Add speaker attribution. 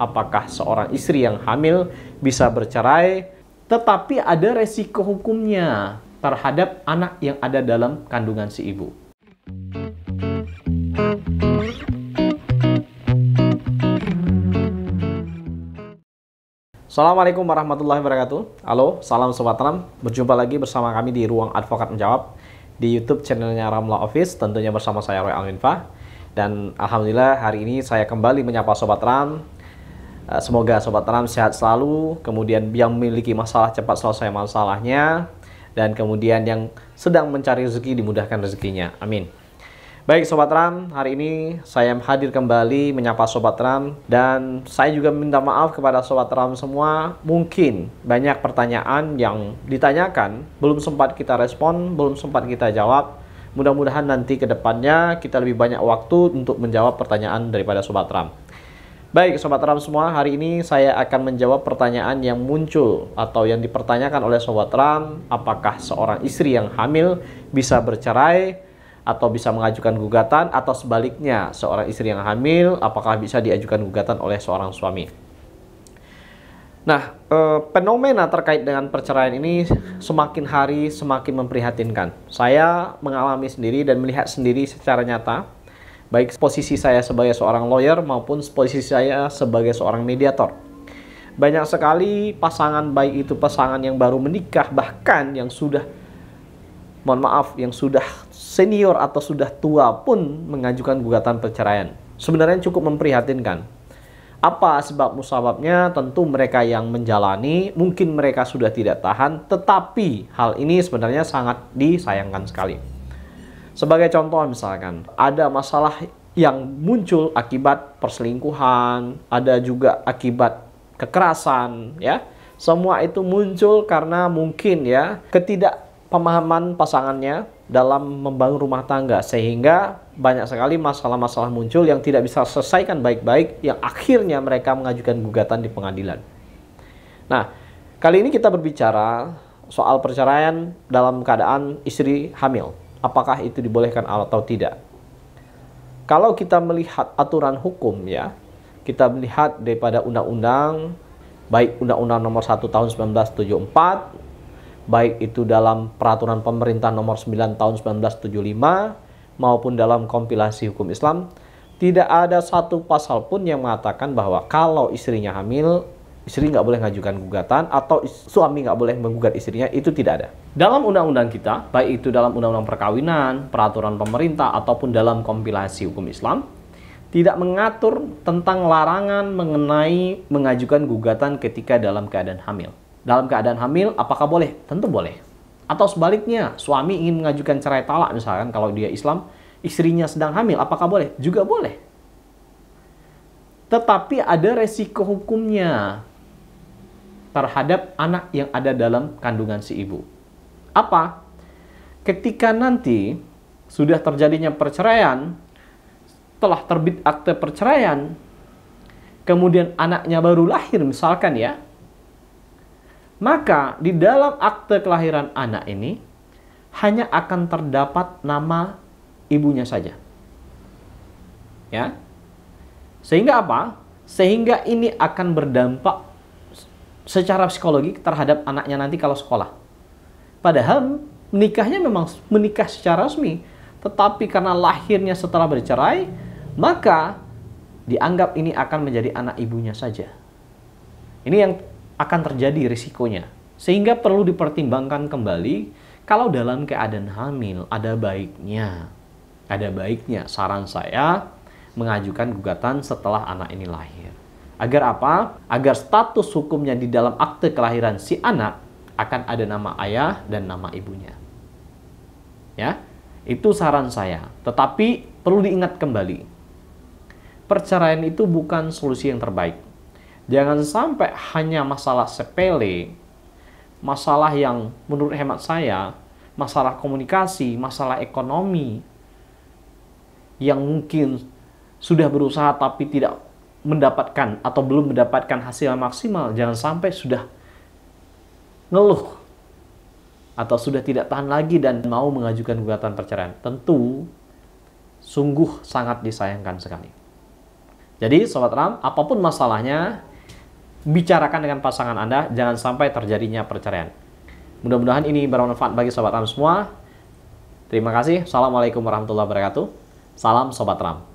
Speaker 1: apakah seorang istri yang hamil bisa bercerai, tetapi ada resiko hukumnya terhadap anak yang ada dalam kandungan si ibu. Assalamualaikum warahmatullahi wabarakatuh. Halo, salam Sobat Ram. Berjumpa lagi bersama kami di Ruang Advokat Menjawab di YouTube channelnya Ramla Office, tentunya bersama saya Roy Alminfa. Dan Alhamdulillah hari ini saya kembali menyapa Sobat Ram. Semoga Sobat Ram sehat selalu, kemudian yang memiliki masalah cepat selesai masalahnya, dan kemudian yang sedang mencari rezeki dimudahkan rezekinya. Amin. Baik Sobat Ram, hari ini saya hadir kembali menyapa Sobat Ram, dan saya juga minta maaf kepada Sobat Ram semua. Mungkin banyak pertanyaan yang ditanyakan, belum sempat kita respon, belum sempat kita jawab. Mudah-mudahan nanti ke depannya kita lebih banyak waktu untuk menjawab pertanyaan daripada Sobat Ram. Baik Sobat Ram semua, hari ini saya akan menjawab pertanyaan yang muncul atau yang dipertanyakan oleh Sobat Ram. Apakah seorang istri yang hamil bisa bercerai atau bisa mengajukan gugatan, atau sebaliknya seorang istri yang hamil apakah bisa diajukan gugatan oleh seorang suami. Nah, fenomena terkait dengan perceraian ini semakin hari semakin memprihatinkan. Saya mengalami sendiri dan melihat sendiri secara nyata, baik posisi saya sebagai seorang lawyer maupun posisi saya sebagai seorang mediator. Banyak sekali pasangan, baik itu pasangan yang baru menikah, bahkan yang sudah, mohon maaf, yang sudah senior atau sudah tua pun mengajukan gugatan perceraian. Sebenarnya cukup memprihatinkan. Apa sebab musababnya? Tentu mereka yang menjalani, mungkin mereka sudah tidak tahan, tetapi hal ini sebenarnya sangat disayangkan sekali. Sebagai contoh misalkan, ada masalah yang muncul akibat perselingkuhan, ada juga akibat kekerasan, ya. Semua itu muncul karena mungkin ya ketidakpemahaman pasangannya dalam membangun rumah tangga, sehingga banyak sekali masalah-masalah muncul yang tidak bisa selesaikan baik-baik, yang akhirnya mereka mengajukan gugatan di pengadilan. Nah, kali ini kita berbicara soal perceraian dalam keadaan istri hamil. Apakah itu dibolehkan atau tidak? Kalau kita melihat aturan hukum ya, kita melihat daripada undang-undang, baik Undang-Undang Nomor 1 Tahun 1974, baik itu dalam Peraturan Pemerintah Nomor 9 Tahun 1975 maupun dalam kompilasi hukum Islam, tidak ada satu pasal pun yang mengatakan bahwa kalau istrinya hamil, istri nggak boleh mengajukan gugatan, atau suami nggak boleh menggugat istrinya. Itu tidak ada. Dalam undang-undang kita, baik itu dalam undang-undang perkawinan, peraturan pemerintah, ataupun dalam kompilasi hukum Islam, tidak mengatur tentang larangan mengenai mengajukan gugatan ketika dalam keadaan hamil. Dalam keadaan hamil, apakah boleh? Tentu boleh. Atau sebaliknya, suami ingin mengajukan cerai talak misalkan, kalau dia Islam, istrinya sedang hamil, apakah boleh? Juga boleh. Tetapi ada resiko hukumnya terhadap anak yang ada dalam kandungan si ibu. Apa? Ketika nanti sudah terjadinya perceraian, telah terbit akte perceraian, kemudian anaknya baru lahir misalkan ya, maka di dalam akte kelahiran anak ini hanya akan terdapat nama ibunya saja. Ya. Sehingga apa? Sehingga ini akan berdampak secara psikologi terhadap anaknya nanti kalau sekolah. Padahal menikahnya memang menikah secara resmi, tetapi karena lahirnya setelah bercerai, maka dianggap ini akan menjadi anak ibunya saja. Ini yang akan terjadi risikonya. Sehingga perlu dipertimbangkan kembali, kalau dalam keadaan hamil ada baiknya saran saya mengajukan gugatan setelah anak ini lahir. Agar apa? Agar status hukumnya di dalam akte kelahiran si anak akan ada nama ayah dan nama ibunya. Ya, itu saran saya. Tetapi perlu diingat kembali, perceraian itu bukan solusi yang terbaik. Jangan sampai hanya masalah sepele, masalah yang menurut hemat saya, masalah komunikasi, masalah ekonomi, yang mungkin sudah berusaha tapi tidak mendapatkan atau belum mendapatkan hasil yang maksimal, jangan sampai sudah ngeluh atau sudah tidak tahan lagi dan mau mengajukan gugatan perceraian. Tentu sungguh sangat disayangkan sekali. Jadi Sobat Ram, apapun masalahnya, bicarakan dengan pasangan Anda, jangan sampai terjadinya perceraian. Mudah-mudahan ini bermanfaat bagi Sobat Ram semua. Terima kasih. Assalamualaikum warahmatullahi wabarakatuh. Salam Sobat Ram.